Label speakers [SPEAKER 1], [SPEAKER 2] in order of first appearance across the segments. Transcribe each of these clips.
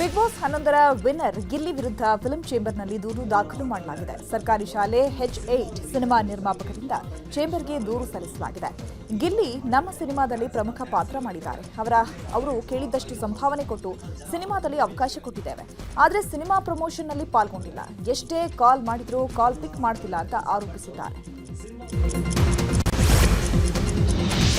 [SPEAKER 1] Big boss 11ರ winner Gilli ವಿರುದ್ಧ film ಚೇಂಬರ್ನಲ್ಲಿ ದೂರು ದಾಖಲು ಮಾಡಲಾಗಿದೆ. ಸರ್ಕಾರಿ ಶಾಲೆ H8 ಸಿನಿಮಾ ನಿರ್ಮಾಪಕರಿಂದ ಚೇಂಬರ್ಗೆ ದೂರು ಸಲ್ಲಿಸಲಾಗಿದೆ. ಗಿಲ್ಲಿ ನಮ್ಮ ಸಿನಿಮಾದಲ್ಲಿ ಪ್ರಮುಖ ಪಾತ್ರ ಮಾಡಿದ್ದಾರೆ. ಅವರು ಕೇಳಿದ್ದಷ್ಟು ಸಂಭಾವನೆ ಕೊಟ್ಟು ಸಿನಿಮಾದಲ್ಲಿ ಅವಕಾಶ ಕೊಟ್ಟಿದ್ದೇವೆ. ಆದರೆ ಸಿನಿಮಾ ಪ್ರಮೋಷನ್ನಲ್ಲಿ ಪಾಲ್ಗೊಂಡಿಲ್ಲ. ಎಷ್ಟೇ ಕಾಲ್ ಮಾಡಿದ್ರೂ ಕಾಲ್ ಪಿಕ್ ಮಾಡ್ತಿಲ್ಲ ಅಂತ ಆರೋಪಿಸಿದ್ದಾರೆ.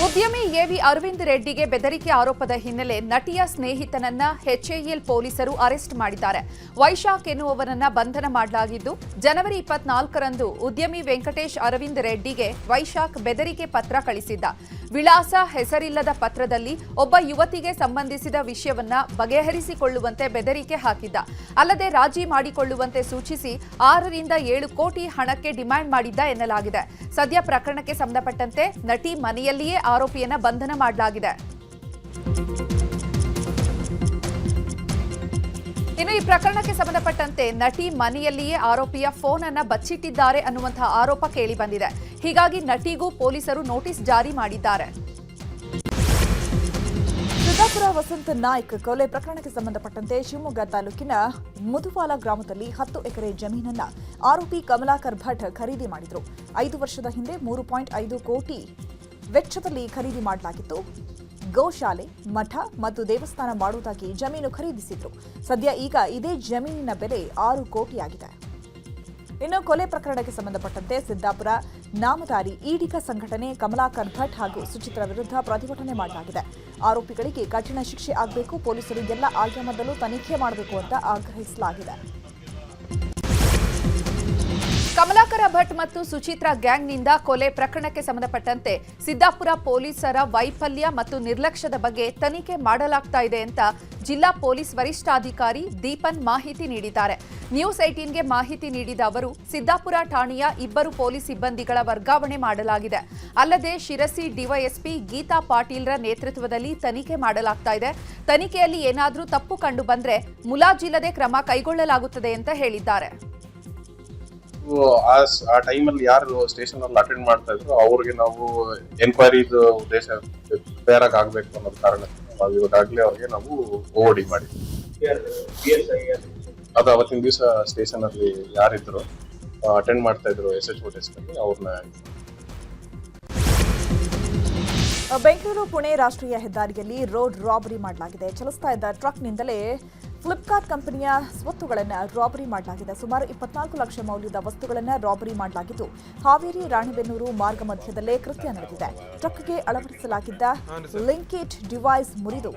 [SPEAKER 2] ಉದ್ಯಮಿ ಎವಿ ಅರವಿಂದ್ ರೆಡ್ಡಿಗೆ ಬೆದರಿಕೆ ಆರೋಪದ ಹಿನ್ನೆಲೆ ನಟಿಯ ಸ್ನೇಹಿತನನ್ನ HAL ಪೊಲೀಸರು ಅರೆಸ್ಟ್ ಮಾಡಿದ್ದಾರೆ. ವೈಶಾಖ್ ಎನ್ನುವವರನ್ನ ಬಂಧನ ಮಾಡಲಾಗಿದ್ದು, ಜನವರಿ 24ರಂದು ಉದ್ಯಮಿ ವೆಂಕಟೇಶ್ ಅರವಿಂದ್ ರೆಡ್ಡಿಗೆ ವೈಶಾಖ್ ಬೆದರಿಕೆ ಪತ್ರ ಕಳಿಸಿದ್ದ. ವಿಳಾಸ ಹೆಸರಿಲ್ಲದ ಪತ್ರದಲ್ಲಿ ಒಬ್ಬ ಯುವತಿಗೆ ಸಂಬಂಧಿಸಿದ ವಿಷಯವನ್ನ ಬಗೆಹರಿಸಿಕೊಳ್ಳುವಂತೆ ಬೆದರಿಕೆ ಹಾಕಿದ್ದ. ಅಲ್ಲದೆ ರಾಜಿ ಮಾಡಿಕೊಳ್ಳುವಂತೆ ಸೂಚಿಸಿ 6ರಿಂದ 7 ಕೋಟಿ ಹಣಕ್ಕೆ ಡಿಮ್ಯಾಂಡ್ ಮಾಡಿದ್ದ ಎನ್ನಲಾಗಿದೆ. ಸದ್ಯ ಪ್ರಕರಣಕ್ಕೆ ಸಂಬಂಧಪಟ್ಟಂತೆ ನಟಿ ಮನೆಯಲ್ಲಿಯೇ ಆರೋಪಿಯನ್ನ ಬಂಧನ ಮಾಡಲಾಗಿದೆ. ಇನ್ನು ಈ ಪ್ರಕರಣಕ್ಕೆ ಸಂಬಂಧಪಟ್ಟಂತೆ ನಟಿ ಮನೆಯಲ್ಲಿಯೇ ಆರೋಪಿಯ ಫೋನ್ ಅನ್ನ ಬಚ್ಚಿಟ್ಟಿದ್ದಾರೆ ಅನ್ನುವಂತಹ ಆರೋಪ ಕೇಳಿ ಬಂದಿದೆ. ಹೀಗಾಗಿ ನಟಿಗೂ ಪೊಲೀಸರು ನೋಟಿಸ್ ಜಾರಿ ಮಾಡಿದ್ದಾರೆ.
[SPEAKER 1] ಸಿದ್ದಾಪುರ ವಸಂತ ನಾಯ್ಕ್ ಕೊಲೆ ಪ್ರಕರಣಕ್ಕೆ ಸಂಬಂಧಪಟ್ಟಂತೆ ಶಿವಮೊಗ್ಗ ತಾಲೂಕಿನ ಮುದುವಾಲ ಗ್ರಾಮದಲ್ಲಿ 10 ಎಕರೆ ಜಮೀನನ್ನ ಆರೋಪಿ ಕಮಲಾಕರ್ ಭಟ್ ಖರೀದಿ ಮಾಡಿದ್ರು. 5 ವರ್ಷದ ಹಿಂದೆ 3.5 ಕೋಟಿ ವೆಚ್ಚದಲ್ಲಿ ಖರೀದಿ ಮಾಡಲಾಗಿತ್ತು. ಗೋಶಾಲೆ, ಮಠ ಮತ್ತು ದೇವಸ್ಥಾನ ಮಾಡುವುದಾಗಿ ಜಮೀನು ಖರೀದಿಸಿದ್ರು. ಸದ್ಯ ಈಗ ಇದೇ ಜಮೀನಿನ ಬೆಲೆ 6 ಕೋಟಿಯಾಗಿದೆ. ಇನ್ನು ಕೊಲೆ ಪ್ರಕರಣಕ್ಕೆ ಸಂಬಂಧಪಟ್ಟಂತೆ ಸಿದ್ದಾಪುರ ನಾಮಧಾರಿ ಈಡಿಗ ಸಂಘಟನೆ ಕಮಲಾಕರ್ ಭಟ್ ಹಾಗೂ ಸುಚಿತ್ರಾ ವಿರುದ್ಧ ಪ್ರತಿಭಟನೆ ಮಾಡಲಾಗಿದೆ. ಆರೋಪಿಗಳಿಗೆ ಕಠಿಣ ಶಿಕ್ಷೆ ಆಗಬೇಕು, ಪೊಲೀಸರು ಎಲ್ಲ ಆಯಾಮದಲ್ಲೂ ತನಿಖೆ ಮಾಡಬೇಕು ಅಂತ ಆಗ್ರಹಿಸಲಾಗಿದೆ.
[SPEAKER 2] ಕಮಲಾಕರ ಭಟ್ ಮತ್ತು ಸುಚಿತ್ರಾ ಗ್ಯಾಂಗ್ನಿಂದ ಕೊಲೆ ಪ್ರಕರಣಕ್ಕೆ ಸಂಬಂಧಪಟ್ಟಂತೆ ಸಿದ್ದಾಪುರ ಪೊಲೀಸರ ವೈಫಲ್ಯ ಮತ್ತು ನಿರ್ಲಕ್ಷ್ಯದ ಬಗ್ಗೆ ತನಿಖೆ ಮಾಡಲಾಗ್ತಾ ಇದೆ ಅಂತ ಜಿಲ್ಲಾ ಪೊಲೀಸ್ ವರಿಷ್ಠಾಧಿಕಾರಿ ದೀಪನ್ ಮಾಹಿತಿ ನೀಡಿದ್ದಾರೆ. ನ್ಯೂಸ್ 18ಗೆ ಮಾಹಿತಿ ನೀಡಿದ ಅವರು, ಸಿದ್ದಾಪುರ ಠಾಣೆಯ 2 ಪೊಲೀಸ್ ಸಿಬ್ಬಂದಿಗಳ ವರ್ಗಾವಣೆ ಮಾಡಲಾಗಿದೆ. ಅಲ್ಲದೆ ಶಿರಸಿ ಡಿವೈಎಸ್ಪಿ ಗೀತಾ ಪಾಟೀಲ್ರ ನೇತೃತ್ವದಲ್ಲಿ ತನಿಖೆ ಮಾಡಲಾಗ್ತಾ ಇದೆ. ತನಿಖೆಯಲ್ಲಿ ಏನಾದರೂ ತಪ್ಪು ಕಂಡು ಬಂದ್ರೆ ಮುಲಾಜಿಲ್ಲದೆ ಕ್ರಮ ಕೈಗೊಳ್ಳಲಾಗುತ್ತದೆ ಅಂತ ಹೇಳಿದ್ದಾರೆ.
[SPEAKER 3] ಆ ಟೈಮಲ್ಲಿ ಯಾರು ಸ್ಟೇಷನ್ ಅಲ್ಲಿ ಅಟೆಂಡ್ ಮಾಡ್ತಾ ಇದ್ರು ಅವ್ರಿಗೆ ನಾವು ಎನ್ಕ್ವೈರಿ ಉದ್ದೇಶ ಬೇರಾಗ್ ಆಗ್ಬೇಕು ಅನ್ನೋದು ಕಾರಣಕ್ಕೆ ನಾವು ಇವಾಗಲೇ ಅವ್ರಿಗೆ ನಾವು ಓಡಿ ಮಾಡಿದ್ವಿ. ಅದು ಅವತ್ತಿನ ದಿವಸ ಸ್ಟೇಷನ್ ಅಲ್ಲಿ ಯಾರಿದ್ರು ಅಟೆಂಡ್ ಮಾಡ್ತಾ ಇದ್ರು SHO ಟೆಸ್ಟ್ ಅಲ್ಲಿ ಅವ್ರನ್ನ.
[SPEAKER 1] ಬೆಂಗಳೂರು ಪುಣೆ ರಾಷ್ಟ್ರೀಯ ಹೆದ್ದಾರಿಯಲ್ಲಿ ರೋಡ್ ರಾಬರಿ ಮಾಡಲಾಗಿದೆ. ಚಲಿಸ್ತಾ ಇದ್ದ ಟ್ರಕ್ನಿಂದಲೇ ಫ್ಲಿಪ್ಕಾರ್ಟ್ ಕಂಪನಿಯ ಸ್ವತ್ತುಗಳನ್ನು ರಾಬರಿ ಮಾಡಲಾಗಿದೆ. ಸುಮಾರು 24 ಲಕ್ಷ ಮೌಲ್ಯದ ವಸ್ತುಗಳನ್ನು ರಾಬರಿ ಮಾಡಲಾಗಿದ್ದು, ಹಾವೇರಿ ರಾಣಿಬೆನ್ನೂರು ಮಾರ್ಗ ಮಧ್ಯದಲ್ಲೇ ಕೃತ್ಯ ನಡೆದಿದೆ. ಟ್ರಕ್ಗೆ ಅಳವಡಿಸಲಾಗಿದ್ದ ಲಿಂಕೇಜ್ ಡಿವೈಸ್ ಮುರಿದು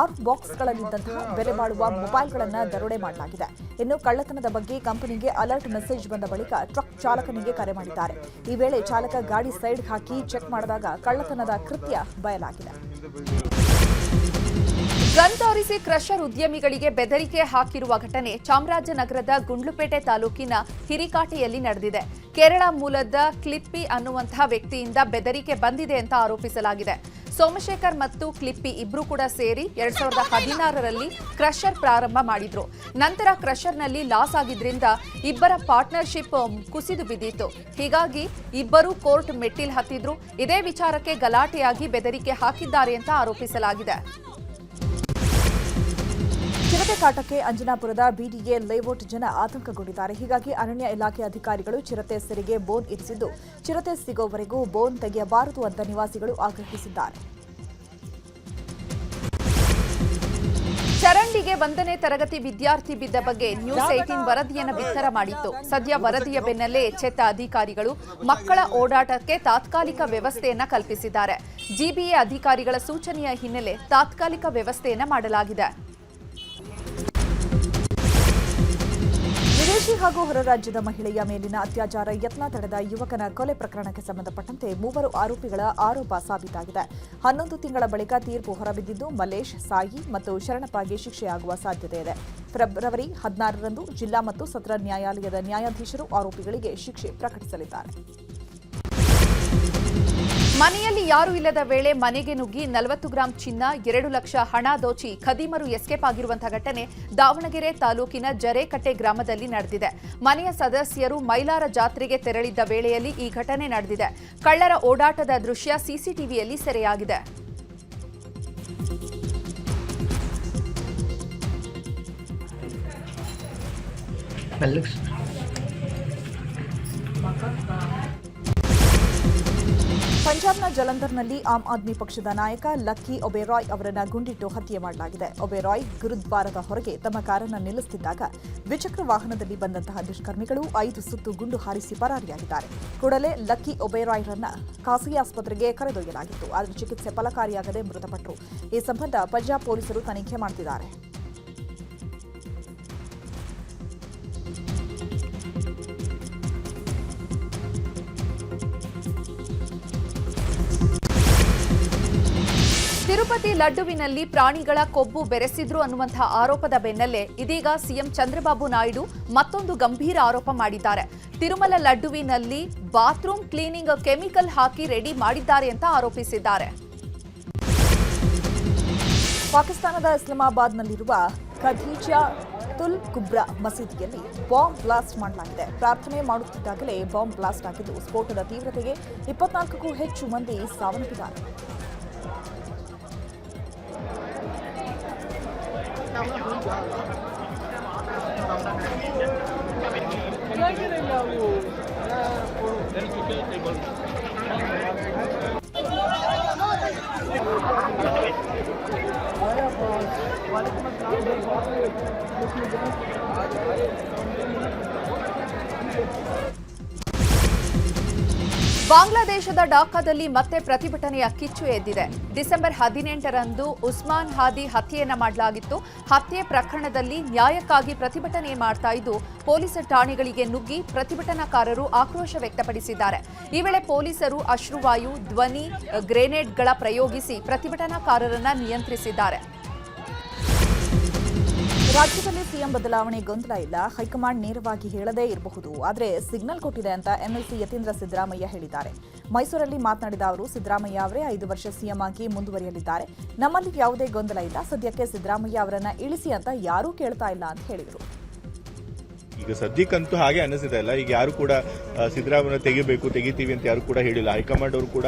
[SPEAKER 1] 6 ಬಾಕ್ಸ್ಗಳಲ್ಲಿದ್ದಂತಹ ಬೆಲೆ ಬಾಳುವ ಮೊಬೈಲ್ಗಳನ್ನು ದರೋಡೆ ಮಾಡಲಾಗಿದೆ. ಇನ್ನು ಕಳ್ಳತನದ ಬಗ್ಗೆ ಕಂಪನಿಗೆ ಅಲರ್ಟ್ ಮೆಸೇಜ್ ಬಂದ ಬಳಿಕ ಟ್ರಕ್ ಚಾಲಕನಿಗೆ ಕರೆ ಮಾಡಿದ್ದಾರೆ. ಈ ವೇಳೆ ಚಾಲಕ ಗಾಡಿ ಸೈಡ್ ಹಾಕಿ ಚೆಕ್ ಮಾಡಿದಾಗ ಕಳ್ಳತನದ ಕೃತ್ಯ ಬಯಲಾಗಿದೆ.
[SPEAKER 2] ಗನ್ ತೋರಿಸಿ ಕ್ರಷರ್ ಉದ್ಯಮಿಗಳಿಗೆ ಬೆದರಿಕೆ ಹಾಕಿರುವ ಘಟನೆ ಚಾಮರಾಜನಗರದ ಗುಂಡ್ಲುಪೇಟೆ ತಾಲೂಕಿನ ಹಿರಿಕಾಟೆಯಲ್ಲಿ ನಡೆದಿದೆ. ಕೇರಳ ಮೂಲದ ಕ್ಲಿಪ್ಪಿ ಅನ್ನುವಂತಹ ವ್ಯಕ್ತಿಯಿಂದ ಬೆದರಿಕೆ ಬಂದಿದೆ ಅಂತ ಆರೋಪಿಸಲಾಗಿದೆ. ಸೋಮಶೇಖರ್ ಮತ್ತು ಕ್ಲಿಪ್ಪಿ ಇಬ್ರು ಕೂಡ ಸೇರಿ 2016ರಲ್ಲಿ ಕ್ರಷರ್ ಪ್ರಾರಂಭ ಮಾಡಿದ್ರು. ನಂತರ ಕ್ರಷರ್ನಲ್ಲಿ ಲಾಸ್ ಆಗಿದ್ರಿಂದ ಇಬ್ಬರ ಪಾರ್ಟ್ನರ್ಶಿಪ್ ಕುಸಿದು ಬಿದ್ದಿತ್ತು. ಹೀಗಾಗಿ ಇಬ್ಬರು ಕೋರ್ಟ್ ಮೆಟ್ಟಿಲ್ ಹತ್ತಿದ್ರು. ಇದೇ ವಿಚಾರಕ್ಕೆ ಗಲಾಟೆಯಾಗಿ ಬೆದರಿಕೆ ಹಾಕಿದ್ದಾರೆ ಅಂತ ಆರೋಪಿಸಲಾಗಿದೆ.
[SPEAKER 1] ಚಿರತೆ ಕಾಟಕ್ಕೆ ಅಂಜನಾಪುರದ BDA ಲೇಔಟ್ ಜನ ಆತಂಕಗೊಂಡಿದ್ದಾರೆ. ಹೀಗಾಗಿ ಅರಣ್ಯ ಇಲಾಖೆ ಅಧಿಕಾರಿಗಳು ಚಿರತೆ ಸೆರೆಗೆ ಬೋನ್ ಇರಿಸಿದ್ದು, ಚಿರತೆ ಸಿಗೋವರೆಗೂ ಬೋನ್ ತೆಗೆಯಬಾರದು ಅಂತ ನಿವಾಸಿಗಳು ಆಗ್ರಹಿಸಿದ್ದಾರೆ.
[SPEAKER 2] ಚರಂಡಿಗೆ 1ನೇ ತರಗತಿ ವಿದ್ಯಾರ್ಥಿ ಬಿದ್ದ ಬಗ್ಗೆ ನ್ಯೂಸ್ 18 ವರದಿಯನ್ನು ಬಿತ್ತರ ಮಾಡಿತ್ತು. ಸದ್ಯ ವರದಿಯ ಬೆನ್ನಲ್ಲೇ ಎಚ್ಚೆತ್ತ ಅಧಿಕಾರಿಗಳು ಮಕ್ಕಳ ಓಡಾಟಕ್ಕೆ ತಾತ್ಕಾಲಿಕ ವ್ಯವಸ್ಥೆಯನ್ನ ಕಲ್ಪಿಸಿದ್ದಾರೆ. GBA ಅಧಿಕಾರಿಗಳ ಸೂಚನೆಯ ಹಿನ್ನೆಲೆ ತಾತ್ಕಾಲಿಕ ವ್ಯವಸ್ಥೆಯನ್ನ ಮಾಡಲಾಗಿದೆ.
[SPEAKER 1] ವಿದೇಶಿ ಹಾಗೂ ಹೊರ ರಾಜ್ಯದ ಮಹಿಳೆಯ ಮೇಲಿನ ಅತ್ಯಾಚಾರ ಯತ್ನ ತಡೆದ ಯುವಕನ ಕೊಲೆ ಪ್ರಕರಣಕ್ಕೆ ಸಂಬಂಧಪಟ್ಟಂತೆ 3 ಆರೋಪಿಗಳ ಆರೋಪ ಸಾಬೀತಾಗಿದೆ. 11 ತಿಂಗಳ ಬಳಿಕ ತೀರ್ಪು ಹೊರಬಿದ್ದಿದ್ದು, ಮಲ್ಲೇಶ್, ಸಾಯಿ ಮತ್ತು ಶರಣಪ್ಪಗೆ ಶಿಕ್ಷೆಯಾಗುವ ಸಾಧ್ಯತೆ ಇದೆ. ಫೆಬ್ರವರಿ 16ರಂದು ಜಿಲ್ಲಾ ಮತ್ತು ಸತ್ರ ನ್ಯಾಯಾಲಯದ ನ್ಯಾಯಾಧೀಶರು ಆರೋಪಿಗಳಿಗೆ ಶಿಕ್ಷೆ ಪ್ರಕಟಿಸಲಿದ್ದಾರೆ.
[SPEAKER 2] ಮನೆಯಲ್ಲಿ ಯಾರೂ ಇಲ್ಲದ ವೇಳೆ ಮನೆಗೆ ನುಗ್ಗಿ 40 ಗ್ರಾಂ ಚಿನ್ನ, 2 ಲಕ್ಷ ಹಣ ದೋಚಿ ಖದೀಮರು ಎಸ್ಕೇಪ್ ಆಗಿರುವಂತಹ ಘಟನೆ ದಾವಣಗೆರೆ ತಾಲೂಕಿನ ಜರೇಕಟ್ಟೆ ಗ್ರಾಮದಲ್ಲಿ ನಡೆದಿದೆ. ಮನೆಯ ಸದಸ್ಯರು ಮೈಲಾರ ಜಾತ್ರೆಗೆ ತೆರಳಿದ್ದ ವೇಳೆಯಲ್ಲಿ ಈ ಘಟನೆ ನಡೆದಿದೆ. ಕಳ್ಳರ ಓಡಾಟದ ದೃಶ್ಯ ಸಿಸಿಟಿವಿಯಲ್ಲಿ ಸೆರೆಯಾಗಿದೆ.
[SPEAKER 1] ಪಂಜಾಬ್ನ ಜಲಂಧರ್ನಲ್ಲಿ ಆಮ್ ಆದ್ಮಿ ಪಕ್ಷದ ನಾಯಕ ಲಕ್ಕಿ ಒಬೆರಾಯ್ ಅವರನ್ನ ಗುಂಡಿಟ್ಟು ಹತ್ಯೆ ಮಾಡಲಾಗಿದೆ. ಒಬೆರಾಯ್ ಗುರುದ್ವಾರದ ಹೊರಗೆ ತಮ್ಮ ಕಾರನ್ನು ನಿಲ್ಲಿಸುತ್ತಿದ್ದಾಗ ದ್ವಿಚಕ್ರ ವಾಹನದಲ್ಲಿ ಬಂದಂತಹ ದುಷ್ಕರ್ಮಿಗಳು 5 ಸುತ್ತು ಗುಂಡು ಹಾರಿಸಿ ಪರಾರಿಯಾಗಿದ್ದಾರೆ. ಕೂಡಲೇ ಲಕ್ಕಿ ಒಬೆರಾಯ್ರನ್ನ ಖಾಸಗಿ ಆಸ್ಪತ್ರೆಗೆ ಕರೆದೊಯ್ಯಲಾಗಿತ್ತು. ಆದರೆ ಚಿಕಿತ್ಸೆ ಫಲಕಾರಿಯಾಗದೆ ಮೃತಪಟ್ಟರು. ಈ ಸಂಬಂಧ ಪಂಜಾಬ್ ಪೊಲೀಸರು ತನಿಖೆ ಮಾಡುತ್ತಿದ್ದಾರೆ.
[SPEAKER 2] ತಿರುಪತಿ ಲಡ್ಡುವಿನಲ್ಲಿ ಪ್ರಾಣಿಗಳ ಕೊಬ್ಬು ಬೆರೆಸಿದ್ರು ಅನ್ನುವಂತಹ ಆರೋಪದ ಬೆನ್ನಲ್ಲೇ ಇದೀಗ ಸಿಎಂ ಚಂದ್ರಬಾಬು ನಾಯ್ಡು ಮತ್ತೊಂದು ಗಂಭೀರ ಆರೋಪ ಮಾಡಿದ್ದಾರೆ. ತಿರುಮಲ ಲಡ್ಡುವಿನಲ್ಲಿ ಬಾತ್ರೂಮ್ ಕ್ಲೀನಿಂಗ್ ಕೆಮಿಕಲ್ ಹಾಕಿ ರೆಡಿ ಮಾಡಿದ್ದಾರೆ ಅಂತ ಆರೋಪಿಸಿದ್ದಾರೆ.
[SPEAKER 1] ಪಾಕಿಸ್ತಾನದ ಇಸ್ಲಾಮಾಬಾದ್ನಲ್ಲಿರುವ ಖದೀಜಾ ತುಲ್ ಕುಬ್ರಾ ಮಸೀದಿಯಲ್ಲಿ ಬಾಂಬ್ ಬ್ಲಾಸ್ಟ್ ಮಾಡಲಾಗಿದೆ. ಪ್ರಾರ್ಥನೆ ಮಾಡುತ್ತಿದ್ದಾಗಲೇ ಬಾಂಬ್ ಬ್ಲಾಸ್ಟ್ ಆಗಿದ್ದು ಸ್ಫೋಟದ ತೀವ್ರತೆಗೆ 24ಕ್ಕೂ ಹೆಚ್ಚು ಮಂದಿ ಸಾವನ್ನಪ್ಪಿದ್ದಾರೆ.
[SPEAKER 2] ಬಾಂಗ್ಲಾದೇಶದ ಢಾಕಾದಲ್ಲಿ ಮತ್ತೆ ಪ್ರತಿಭಟನೆಯ ಕಿಚ್ಚು ಎದ್ದಿದೆ. ಡಿಸೆಂಬರ್ 18ರಂದು ಉಸ್ಮಾನ್ ಹಾದಿ ಹತ್ಯೆಯನ್ನ ಮಾಡಲಾಗಿತ್ತು. ಹತ್ಯೆ ಪ್ರಕರಣದಲ್ಲಿ ನ್ಯಾಯಕ್ಕಾಗಿ ಪ್ರತಿಭಟನೆ ಮಾಡ್ತಾ ಇದ್ದು ಪೊಲೀಸ್ ಠಾಣೆಗಳಿಗೆ ನುಗ್ಗಿ ಪ್ರತಿಭಟನಾಕಾರರು ಆಕ್ರೋಶ ವ್ಯಕ್ತಪಡಿಸಿದ್ದಾರೆ. ಈ ವೇಳೆ ಪೊಲೀಸರು ಅಶ್ರುವಾಯು, ಧ್ವನಿ ಗ್ರೆನೇಡ್ಗಳ ಪ್ರಯೋಗಿಸಿ ಪ್ರತಿಭಟನಾಕಾರರನ್ನ ನಿಯಂತ್ರಿಸಿದ್ದಾರೆ.
[SPEAKER 1] ರಾಜ್ಯದಲ್ಲಿ ಸಿಎಂ ಬದಲಾವಣೆ ಗೊಂದಲ ಇಲ್ಲ. ಹೈಕಮಾಂಡ್ ನೇರವಾಗಿ ಹೇಳದೇ ಇರಬಹುದು, ಆದರೆ ಸಿಗ್ನಲ್ ಕೊಟ್ಟಿದೆ ಅಂತ ಎಂಎಲ್ಸಿ ಯತೀಂದ್ರ ಸಿದ್ದರಾಮಯ್ಯ ಹೇಳಿದ್ದಾರೆ. ಮೈಸೂರಲ್ಲಿ ಮಾತನಾಡಿದ ಅವರು, ಸಿದ್ದರಾಮಯ್ಯ ಅವರೇ 5 ವರ್ಷ ಸಿಎಂ ಆಗಿ ಮುಂದುವರಿಯಲಿದ್ದಾರೆ. ನಮ್ಮಲ್ಲಿ ಯಾವುದೇ ಗೊಂದಲ ಇಲ್ಲ. ಸದ್ಯಕ್ಕೆ ಸಿದ್ದರಾಮಯ್ಯ ಅವರನ್ನ ಇಳಿಸಿ ಅಂತ ಯಾರೂ ಕೇಳ್ತಾ ಇಲ್ಲ ಅಂತ ಹೇಳಿದರು.
[SPEAKER 4] ಈಗ ಸದ್ಯಕ್ಕಂತೂ ಹಾಗೆ ಅನ್ನಿಸ್ತಾ ಇಲ್ಲ. ಈಗ ಯಾರು ಕೂಡ ಸಿದ್ದರಾಮಯ್ಯ ತೆಗಿತೀವಿ ಅಂತ ಯಾರು ಕೂಡ ಹೇಳಿಲ್ಲ. ಹೈಕಮಾಂಡ್ ಅವರು ಕೂಡ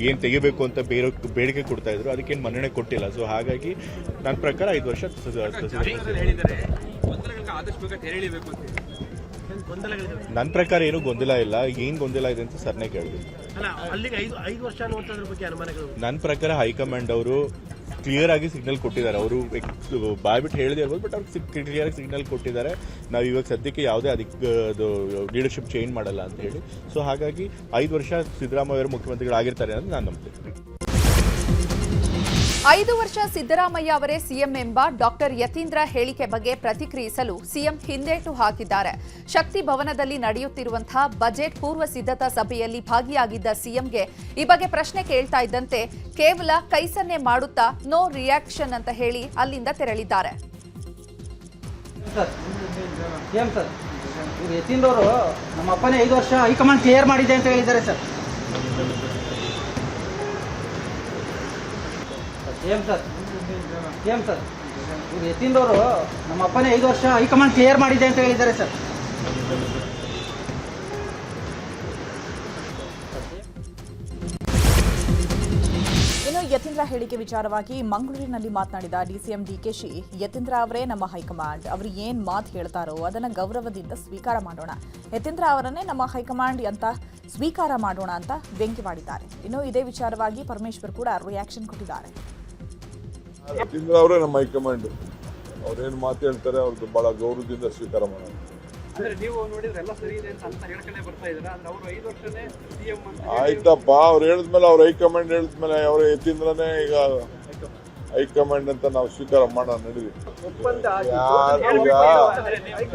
[SPEAKER 4] ಏನ್ ತೆಗಿಬೇಕು ಅಂತ ಬೇಡಿಕೆ ಕೊಡ್ತಾ ಇದ್ರು, ಅದಕ್ಕೇನು ಮನ್ನಣೆ ಕೊಟ್ಟಿಲ್ಲ. ಸೊ ಹಾಗಾಗಿ ನನ್ನ ಪ್ರಕಾರ 5 ವರ್ಷ ನನ್ನ ಪ್ರಕಾರ ಏನು ಗೊಂದಲ ಇಲ್ಲ. ಏನ್ ಗೊಂದಲ ಇದೆ ಅಂತ ಸರ್ನೇ ಕೇಳಿದ್ರು. ನನ್ನ ಪ್ರಕಾರ ಹೈಕಮಾಂಡ್ ಅವರು ಕ್ಲಿಯರ್ ಆಗಿ ಸಿಗ್ನಲ್ ಕೊಟ್ಟಿದ್ದಾರೆ. ಅವರು ಬಾಯ್ಬಿಟ್ಟು ಹೇಳದೇ ಇರ್ಬೋದು, ಬಟ್ ಅವ್ರಿಗೆ ಕ್ಲಿಯರ್ ಆಗಿ ಸಿಗ್ನಲ್ ಕೊಟ್ಟಿದ್ದಾರೆ. ನಾವು ಇವಾಗ ಸದ್ಯಕ್ಕೆ ಯಾವುದೇ ಲೀಡರ್ಶಿಪ್ ಚೇಂಜ್ ಮಾಡಲ್ಲ ಅಂತ ಹೇಳಿ. ಸೊ ಹಾಗಾಗಿ 5 ವರ್ಷ ಸಿದ್ದರಾಮಯ್ಯ ಅವರು ಮುಖ್ಯಮಂತ್ರಿಗಳಾಗಿರ್ತಾರೆ ಅಂತ ನಾನು ನಂಬ್ತೀನಿ.
[SPEAKER 2] 5 ವರ್ಷ ಸಿದ್ದರಾಮಯ್ಯ ಅವರೇ ಸಿಎಂ ಎಂಬ ಡಾಕ್ಟರ್ ಯತೀಂದ್ರ ಹೇಳಿಕೆ ಬಗ್ಗೆ ಪ್ರತಿಕ್ರಿಯಿಸಲು ಸಿಎಂ ಹಿಂದೇಟು ಹಾಕಿದ್ದಾರೆ. ಶಕ್ತಿ ಭವನದಲ್ಲಿ ನಡೆಯುತ್ತಿರುವಂತಹ ಬಜೆಟ್ ಪೂರ್ವ ಸಿದ್ಧತಾ ಸಭೆಯಲ್ಲಿ ಭಾಗಿಯಾಗಿದ್ದ ಸಿಎಂಗೆ ಈ ಬಗ್ಗೆ ಪ್ರಶ್ನೆ ಕೇಳ್ತಾ ಇದ್ದಂತೆ ಕೇವಲ ಕೈ ಸನ್ನೆ ಮಾಡುತ್ತಾ ನೋ ರಿಯಾಕ್ಷನ್ ಅಂತ ಹೇಳಿ ಅಲ್ಲಿಂದ ತೆರಳಿದ್ದಾರೆ.
[SPEAKER 5] ಯತೀಂದ್ರ ಅವರು ನಮ್ಮ ಅಪ್ಪನೇ 5 ವರ್ಷ ಹೈಕಮಾಂಡ್ ಕ್ಲಿಯರ್ ಮಾಡಿದೆ ಅಂತ ಹೇಳಿದ್ದಾರೆ ಸರ್. ಯತೀಂದ್ರ ಅವರು ನಮ್ಮ ಅಪ್ಪನೇ 5 ವರ್ಷ ಹೈಕಮಾಂಡ್ ಕ್ಲಿಯರ್ ಮಾಡಿದೆ ಅಂತ ಹೇಳಿದ್ದಾರೆ ಸರ್.
[SPEAKER 1] ಇನ್ನು ಯತೀಂದ್ರ ಹೇಳಿಕೆ ವಿಚಾರವಾಗಿ ಮಂಗಳೂರಿನಲ್ಲಿ ಮಾತನಾಡಿದ ಡಿಸಿಎಂ ಡಿಕೆಶಿ, ಯತೀಂದ್ರ ಅವರೇ ನಮ್ಮ ಹೈಕಮಾಂಡ್, ಅವರು ಏನ್ ಮಾತು ಹೇಳ್ತಾರೋ ಅದನ್ನ ಗೌರವದಿಂದ ಸ್ವೀಕಾರ ಮಾಡೋಣ. ಯತೀಂದ್ರ ಅವರನ್ನೇ ನಮ್ಮ ಹೈಕಮಾಂಡ್ ಅಂತ ಸ್ವೀಕಾರ ಮಾಡೋಣ ಅಂತ ವ್ಯಂಗ್ಯವಾಡಿದ್ದಾರೆ. ಇನ್ನು ಇದೇ ವಿಚಾರವಾಗಿ ಪರಮೇಶ್ವರ್ ಕೂಡ ರಿಯಾಕ್ಷನ್ ಕೊಟ್ಟಿದ್ದಾರೆ.
[SPEAKER 6] ಯತೀಂದ್ರ ಅವರೇ ನಮ್ಮ ಹೈಕಮಾಂಡ್, ಅವ್ರೇನು ಮಾತು ಹೇಳ್ತಾರೆ ಅವ್ರದ್ದು ಬಹಳ ಗೌರವದಿಂದ ಸ್ವೀಕಾರ ಮಾಡೋಣ. ಆಯ್ತಪ್ಪ, ಅವ್ರು ಹೇಳಿದ್ಮೇಲೆ ಅವ್ರ ಹೈಕಮಾಂಡ್ ಹೇಳಿದ್ಮೇಲೆ ಅವ್ರ ಯತೀಂದ್ರನೇ ಈಗ ಹೈಕಮಾಂಡ್ ಅಂತ ನಾವು ಸ್ವೀಕಾರ ಮಾಡೋಣ. ನಡೀಲಿ.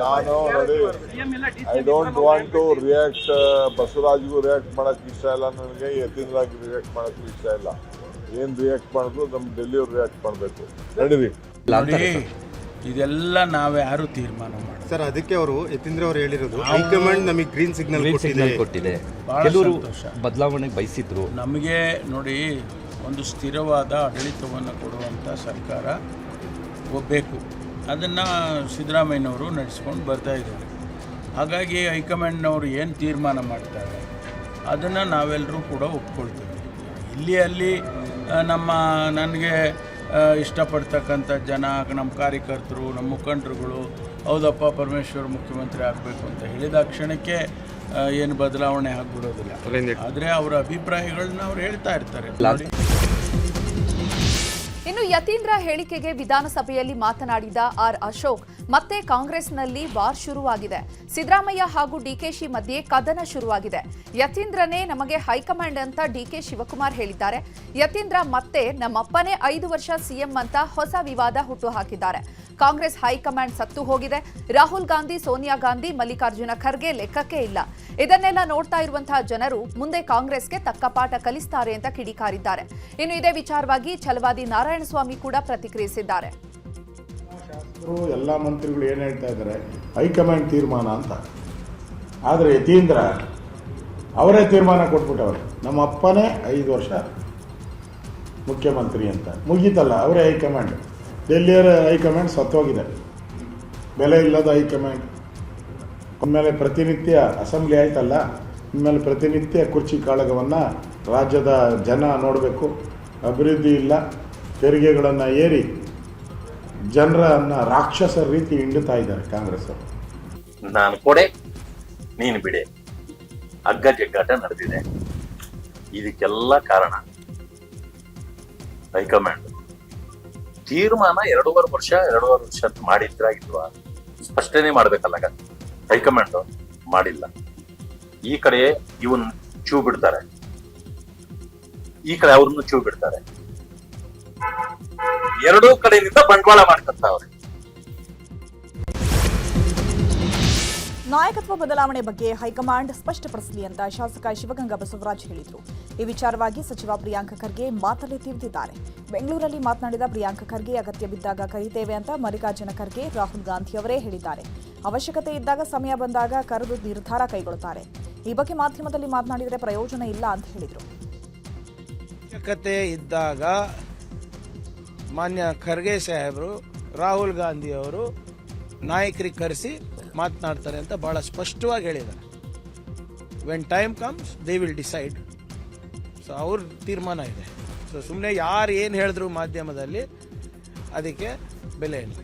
[SPEAKER 6] ನಾನು ನೋಡಿ, I don't want to react. ಬಸವರಾಜ್ಗೂ ರಿಯಾಕ್ಟ್ ಮಾಡಕ್ ಇಷ್ಟ ಇಲ್ಲ ನನಗೆ, ಯತೀಂದ್ರಾಗಿ ರಿಯಾಕ್ಟ್ ಮಾಡಕ್ ಇಷ್ಟ ಇಲ್ಲ. ಏನ್ ರಿಯಾಕ್ಟ್ ಮಾಡಿದ್ರು ನಮ್ಮ ಡೆಲ್ಲಿಯವ್ರು ರಿಯಾಕ್ಟ್ ಮಾಡಬೇಕು. ನಡೀರಿ.
[SPEAKER 7] ಇದೆಲ್ಲ ನಾವು ಯಾರು ತೀರ್ಮಾನ ಮಾಡಿ
[SPEAKER 8] ಸರ್, ಅದಕ್ಕೆ ಅವರು ಯತೀಂದ್ರ ಅವರು ಹೇಳಿರೋದು ಹೈಕಮಾಂಡ್ ನಮಗೆ ಗ್ರೀನ್ ಸಿಗ್ನಲ್ ಕೊಟ್ಟಿದೆ.
[SPEAKER 7] ಕೆಲವರು
[SPEAKER 9] ಬದಲಾವಣೆ ಬಯಸಿದ್ರು.
[SPEAKER 7] ನಮಗೆ ನೋಡಿ, ಒಂದು ಸ್ಥಿರವಾದ ಆಡಳಿತವನ್ನು ಕೊಡುವಂಥ ಸರ್ಕಾರ ಬೇಕು. ಅದನ್ನು ಸಿದ್ದರಾಮಯ್ಯನವರು ನಡೆಸ್ಕೊಂಡು ಬರ್ತಾ ಇದ್ದಾರೆ. ಹಾಗಾಗಿ ಹೈಕಮಾಂಡ್ನವರು ಏನು ತೀರ್ಮಾನ ಮಾಡ್ತಾರೆ ಅದನ್ನು ನಾವೆಲ್ಲರೂ ಕೂಡ ಒಪ್ಕೊಳ್ತೀವಿ. ಇಲ್ಲಿ ಅಲ್ಲಿ ನನಗೆ ಇಷ್ಟಪಡ್ತಕ್ಕಂಥ ಜನ, ನಮ್ಮ ಕಾರ್ಯಕರ್ತರು, ನಮ್ಮ ಮುಖಂಡರುಗಳು ಹೌದಪ್ಪ ಪರಮೇಶ್ವರ್ ಮುಖ್ಯಮಂತ್ರಿ ಆಗಬೇಕು ಅಂತ ಹೇಳಿದ ಕ್ಷಣಕ್ಕೆ ಏನು ಬದಲಾವಣೆ ಆಗಿಬಿಡೋದಿಲ್ಲ. ಆದರೆ ಅವರ ಅಭಿಪ್ರಾಯಗಳನ್ನ ಅವ್ರು ಹೇಳ್ತಾ ಇರ್ತಾರೆ.
[SPEAKER 2] ಇನ್ನು ಯತೀಂದ್ರ ಹೇಳಿಕೆಗೆ ವಿಧಾನಸಭೆಯಲ್ಲಿ ಮಾತನಾಡಿದ ಆರ್ ಅಶೋಕ್, ಮತ್ತೆ ಕಾಂಗ್ರೆಸ್ನಲ್ಲಿ ವಾರ್ ಶುರುವಾಗಿದೆ. ಸಿದ್ದರಾಮಯ್ಯ ಹಾಗೂ ಡಿಕೆಶಿ ಮಧ್ಯೆ ಕದನ ಶುರುವಾಗಿದೆ. ಯತೀಂದ್ರನೇ ನಮಗೆ ಹೈಕಮಾಂಡ್ ಅಂತ ಡಿಕೆ ಶಿವಕುಮಾರ್ ಹೇಳಿದ್ದಾರೆ. ಯತೀಂದ್ರ ಮತ್ತೆ ನಮ್ಮಪ್ಪನೇ 5 ವರ್ಷ ಸಿಎಂ ಅಂತ ಹೊಸ ವಿವಾದ ಹುಟ್ಟುಹಾಕಿದ್ದಾರೆ. ಕಾಂಗ್ರೆಸ್ ಹೈಕಮಾಂಡ್ ಸತ್ತು ಹೋಗಿದೆ. ರಾಹುಲ್ ಗಾಂಧಿ, ಸೋನಿಯಾ ಗಾಂಧಿ, ಮಲ್ಲಿಕಾರ್ಜುನ ಖರ್ಗೆ ಲೆಕ್ಕಕ್ಕೆ ಇಲ್ಲ. ಇದನ್ನೆಲ್ಲ ನೋಡ್ತಾ ಇರುವಂತಹ ಜನರು ಮುಂದೆ ಕಾಂಗ್ರೆಸ್ಗೆ ತಕ್ಕ ಪಾಠ ಕಲಿಸ್ತಾರೆ ಅಂತ ಕಿಡಿಕಾರಿದ್ದಾರೆ. ಇನ್ನು ಇದೇ ವಿಚಾರವಾಗಿ ಛಲವಾದಿ ನಾರಾಯಣಸ್ವಾಮಿ ಕೂಡ ಪ್ರತಿಕ್ರಿಯಿಸಿದ್ದಾರೆ.
[SPEAKER 10] ಶಾಸಕರು ಎಲ್ಲ ಮಂತ್ರಿಗಳು ಏನು ಹೇಳ್ತಾ ಇದ್ದಾರೆ, ಹೈಕಮಾಂಡ್ ತೀರ್ಮಾನ ಅಂತ. ಆದರೆ ಯತೀಂದ್ರ ಅವರೇ ತೀರ್ಮಾನ ಕೊಟ್ಬಿಟ್ಟವ್ರೆ, ನಮ್ಮ ಅಪ್ಪನೇ 5 ವರ್ಷ ಮುಖ್ಯಮಂತ್ರಿ ಅಂತ. ಮುಗೀತಲ್ಲ, ಅವರೇ ಹೈಕಮಾಂಡ್. ಡೆಲ್ಲಿಯವರ ಹೈಕಮಾಂಡ್ ಸತ್ತೋಗಿದೆ, ಬೆಲೆ ಇಲ್ಲದ ಹೈಕಮಾಂಡ್. ಆಮೇಲೆ ಪ್ರತಿನಿತ್ಯ ಅಸೆಂಬ್ಲಿ ಆಯ್ತಲ್ಲ, ಇನ್ಮೇಲೆ ಪ್ರತಿನಿತ್ಯ ಕುರ್ಚಿ ಕಾಳಗವನ್ನು ರಾಜ್ಯದ ಜನ ನೋಡಬೇಕು. ಅಭಿವೃದ್ಧಿ ಇಲ್ಲ, ತೆರಿಗೆಗಳನ್ನು ಏರಿ ಜನರನ್ನು ರಾಕ್ಷಸರ ರೀತಿ ಹಿಂಡುತ್ತಾ ಇದ್ದಾರೆ ಕಾಂಗ್ರೆಸ್ ಅವರು.
[SPEAKER 11] ನಾನು ಕೊಡೆ ನೀನು ಬಿಡೆ, ಅಗ್ಗ ಜಗ್ಗಾಟ ನಡೆದಿದೆ. ಇದಕ್ಕೆಲ್ಲ ಕಾರಣ ಹೈಕಮಾಂಡ್ ತೀರ್ಮಾನ 2.5 ವರ್ಷ ಮಾಡಿದ್ರಾಗಿಲ್ವಾ? ಸ್ಪಷ್ಟನೆ ಮಾಡ್ಬೇಕಲ್ಲ. ಹೈಕಮಾಂಡ್ ಮಾಡಿಲ್ಲ. ಈ ಕಡೆ ಇವನ್ ಚೂ ಬಿಡ್ತಾರೆ, ಈ ಕಡೆ ಅವ್ರನ್ನು ಚೂ ಬಿಡ್ತಾರೆ. ಎರಡೂ ಕಡೆಯಿಂದ ಬಂಡವಾಳ ಮಾಡ್ಕೊಂತವ್ರೆ.
[SPEAKER 1] ನಾಯಕತ್ವ ಬದಲಾವಣೆ ಬಗ್ಗೆ ಹೈಕಮಾಂಡ್ ಸ್ಪಷ್ಟಪಡಿಸಲಿ ಅಂತ ಶಾಸಕ ಶಿವಗಂಗಾ ಬಸವರಾಜ್ ಹೇಳಿದರು. ಈ ವಿಚಾರವಾಗಿ ಸಚಿವ ಪ್ರಿಯಾಂಕ ಖರ್ಗೆ ಮಾತಲ್ಲಿ ತಿವಿದಿದ್ದಾರೆ. ಬೆಂಗಳೂರಲ್ಲಿ ಮಾತನಾಡಿದ ಪ್ರಿಯಾಂಕ ಖರ್ಗೆ, ಅಗತ್ಯ ಬಿದ್ದಾಗ ಕರೀತೇವೆ ಅಂತ ಮಲ್ಲಿಕಾರ್ಜುನ ಖರ್ಗೆ, ರಾಹುಲ್ ಗಾಂಧಿ ಅವರೇ ಹೇಳಿದ್ದಾರೆ. ಅವಶ್ಯಕತೆ ಇದ್ದಾಗ, ಸಮಯ ಬಂದಾಗ ಕರೆದು ನಿರ್ಧಾರ ಕೈಗೊಳ್ಳುತ್ತಾರೆ. ಈ ಬಗ್ಗೆ ಮಾಧ್ಯಮದಲ್ಲಿ ಮಾತನಾಡಿದರೆ ಪ್ರಯೋಜನ ಇಲ್ಲ ಅಂತ ಹೇಳಿದರು.
[SPEAKER 5] ಅವಶ್ಯಕತೆ ಇದ್ದಾಗ ಮಾನ್ಯ ಖರ್ಗೆ ಸಾಹೇಬರು, ರಾಹುಲ್ ಗಾಂಧಿ ಅವರು ನಾಯಕರಿಗೆ ಕರೆಸಿ ಮಾತನಾಡ್ತಾರೆ ಅಂತ ಬಹಳ ಸ್ಪಷ್ಟವಾಗಿ ಹೇಳಿದ್ದಾರೆ. When time comes they will decide. So ಅವ್ರ ತೀರ್ಮಾನ ಇದೆ. ಸೊ ಸುಮ್ಮನೆ ಯಾರು ಏನು ಹೇಳಿದ್ರು ಮಾಧ್ಯಮದಲ್ಲಿ ಅದಕ್ಕೆ ಬೆಲೆ ಇಲ್ಲ.